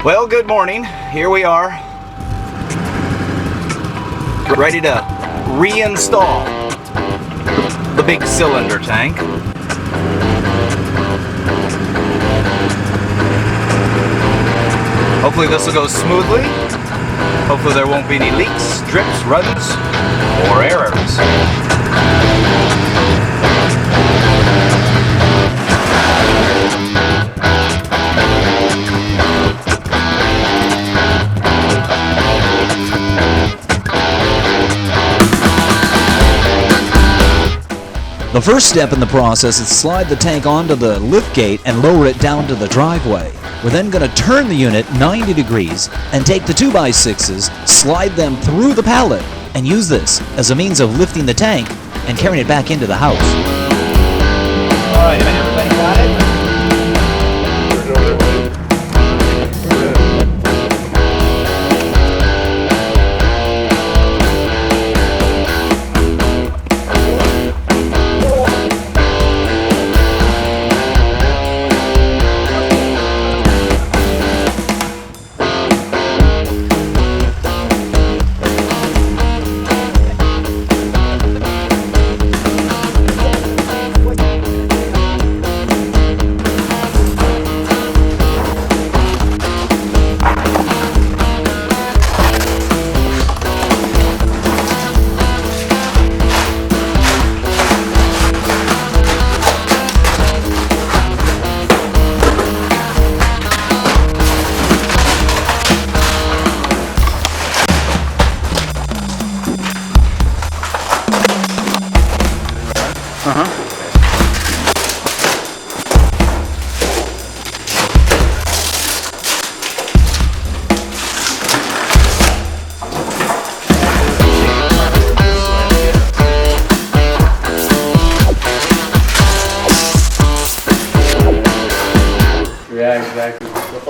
Well, good morning. Here we are, ready to reinstall the big cylinder tank. Hopefully this will go smoothly. Hopefully there won't be any leaks, drips, runs, or errors. The first step in the process is to slide the tank onto the liftgate and lower it down to the driveway. We're then going to turn the unit 90 degrees and take the 2x6s, slide them through the pallet, and use this as a means of lifting the tank and carrying it back into the house. All right, everybody got it?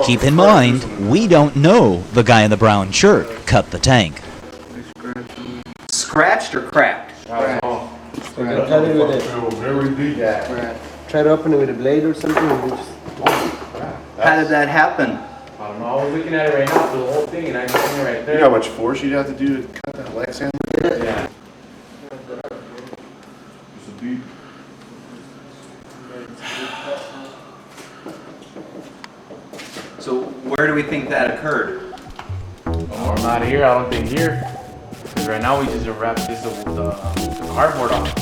Keep in mind, we don't know the guy in the brown shirt cut the tank. Scratched or cracked? Cut it with it. Try to open it with a blade or something. How did that happen? I don't know. I was looking at it right now for the whole thing, and I seen it right there. You know how much force you'd have to do to cut that leg sander? Yeah. It's a deep. So where do we think that occurred? Or not here. I don't think here. Because right now we just wrap this with the cardboard off.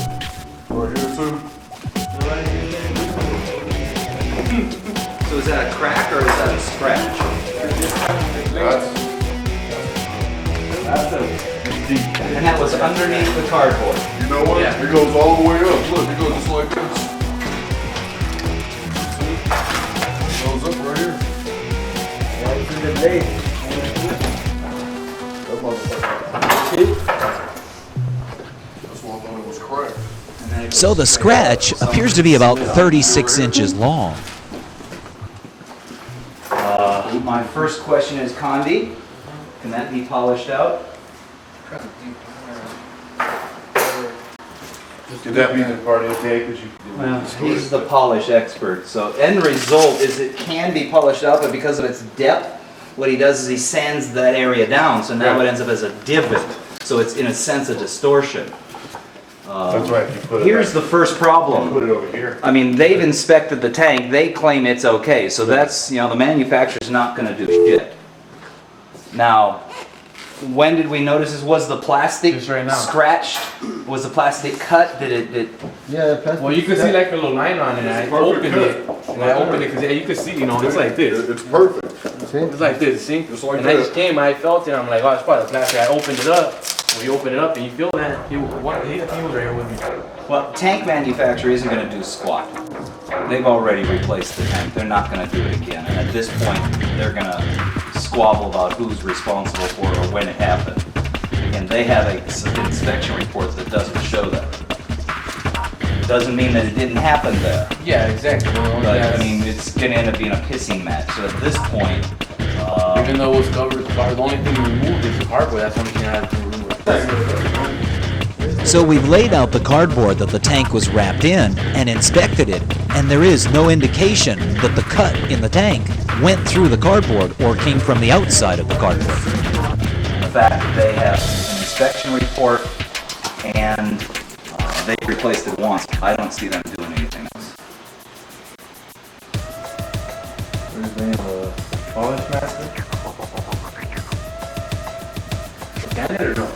Or here too. So is that a crack or is that a scratch? And that was underneath the cardboard. You know what? Yeah. It goes all the way up. Look, it goes just like this. It goes up right here. That's why I thought it was cracked. So the scratch appears to be about 36 inches long. My first question is, Condi, can that be polished out? Could that be the part of the tank that you? Well, he's the polish expert, so end result is it can be polished out, but because of its depth, what he does is he sands that area down, so now it ends up as a divot. So it's in a sense a distortion. That's right. You put it. Here's the first problem. Put it over here. I mean, they've inspected the tank, they claim it's okay, so that's, you know, the manufacturer's not gonna do shit. Now, when did we notice this? Was the plastic Just right now. scratched? Was the plastic cut? Did it? Yeah, the plastic. Well, you can see like a little line on it. And I opened it. And I opened it because you can see, you know, it's like this. It's perfect. It's like this, see? Just like and I that. just came, I felt it, I'm like, oh, it's probably the plastic. I opened it up. When you open it up and you feel that, I think he was right here with me. Well, tank manufacturer isn't going to do squat. They've already replaced the tank. They're not going to do it again. And at this point, they're going to squabble about who's responsible for it or when it happened. And they have an inspection report that doesn't show that. Doesn't mean that it didn't happen there. Yeah, exactly. But I mean, it's going to end up being a pissing match. So at this point, even though it was covered with cardboard, the only thing we removed is the cardboard. That's the only thing I had to remove. So we've laid out the cardboard that the tank was wrapped in and inspected it, and there is no indication that the cut in the tank went through the cardboard or came from the outside of the cardboard. The fact that they have an inspection report and they replaced it once, I don't see them doing anything else. Where's the name of polish master? Can it or no?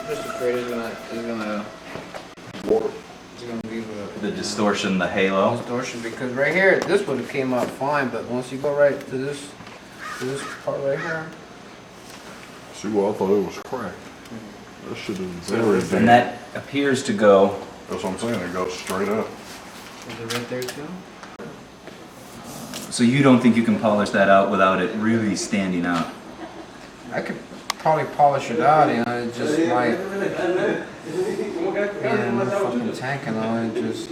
Just afraid he's gonna leave The distortion, the halo. distortion, because right here, this would have came out fine, but once you go right to this part right here, See, well, I thought it was cracked. That should have very been. And that appears to go, That's what I'm saying, it goes straight up. is it right there too? so you don't think you can polish that out without it really standing out? I could probably polish it out, you know, it just might. And the fucking tank and all, it just.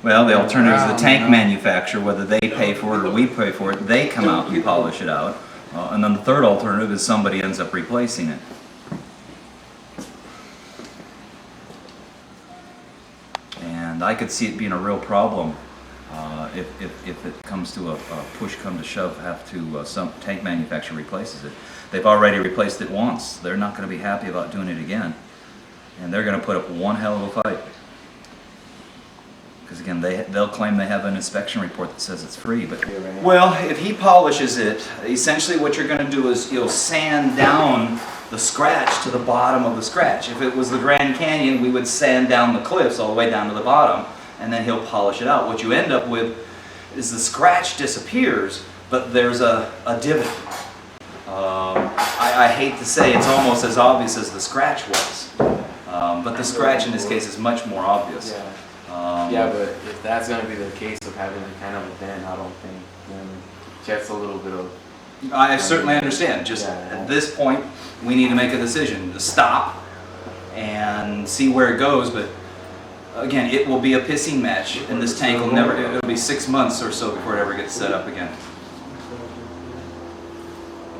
Well, the alternative is the tank manufacturer, whether they pay for it or we pay for it, they come out and polish it out. And then the third alternative is somebody ends up replacing it. And I could see it being a real problem if it comes to a push come to shove, have to, some tank manufacturer replaces it. They've already replaced it once. They're not going to be happy about doing it again. And they're going to put up one hell of a fight. Because again, they'll claim they have an inspection report that says it's free, but... Well, if he polishes it, essentially what you're going to do is you'll sand down the scratch to the bottom of the scratch. If it was the Grand Canyon, we would sand down the cliffs all the way down to the bottom, and then he'll polish it out. What you end up with is the scratch disappears, but there's a divot. I hate to say it's almost as obvious as the scratch was, but the scratch in this case is much more obvious. Yeah, but if that's gonna be the case of having a kind of a dent, I don't think, just a little bit of. I certainly understand. Just at this point, we need to make a decision to stop and see where it goes. But again, it will be a pissing match, and this tank will never. It'll be 6 months or so before it ever gets set up again.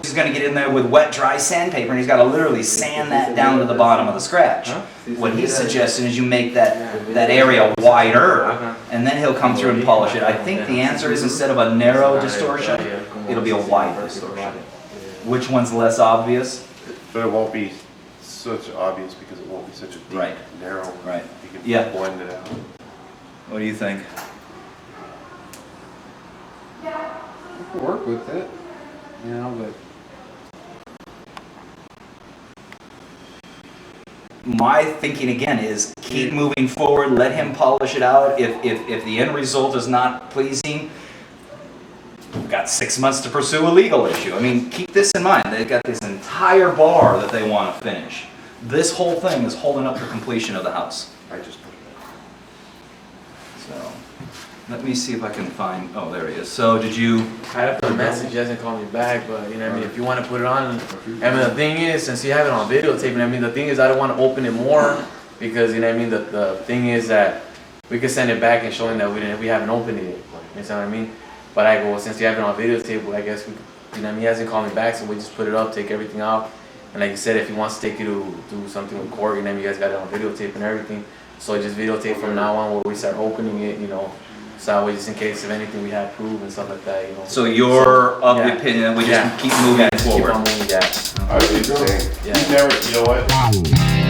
He's going to get in there with wet, dry sandpaper, and he's got to literally sand that down to the bottom of the scratch. What he's suggesting is you make that area wider, and then he'll come through and polish it. I think the answer is instead of a narrow distortion, it'll be a wide distortion. Which one's less obvious? But it won't be such obvious because it won't be such a deep, Right. narrow. Right. You can Yeah. blend it out. What do you think? You can work with it, you know, but. My thinking again is keep moving forward, let him polish it out. If the end result is not pleasing, we've got 6 months to pursue a legal issue. I mean, keep this in mind. They've got this entire bar that they want to finish. This whole thing is holding up the completion of the house. I just put it So, let me see if I can find, oh, there he is. So did you, I left a message, he hasn't called me back, but you know what I mean, if you want to put it on, I mean, the thing is, since you have it on videotape, I mean, the thing is, I don't want to open it more, because, you know what I mean, the thing is that we could send it back and show him that we haven't opened it yet, you know what I mean? But I go, well, since you have it on videotape, well, I guess we, you know what I mean, he hasn't called me back, so we just put it up, take everything out, and like you said, if he wants to take it to do something with court, you know, you guys got it on videotape and everything, so just videotape from now on, where we start opening it, you know, so that way, just in case of anything we have proof and stuff like that, you know. so you're of the yeah. opinion that we Yeah. just keep moving Just keep forward? on moving, yeah. I would do the same. Yeah. You never, you know what?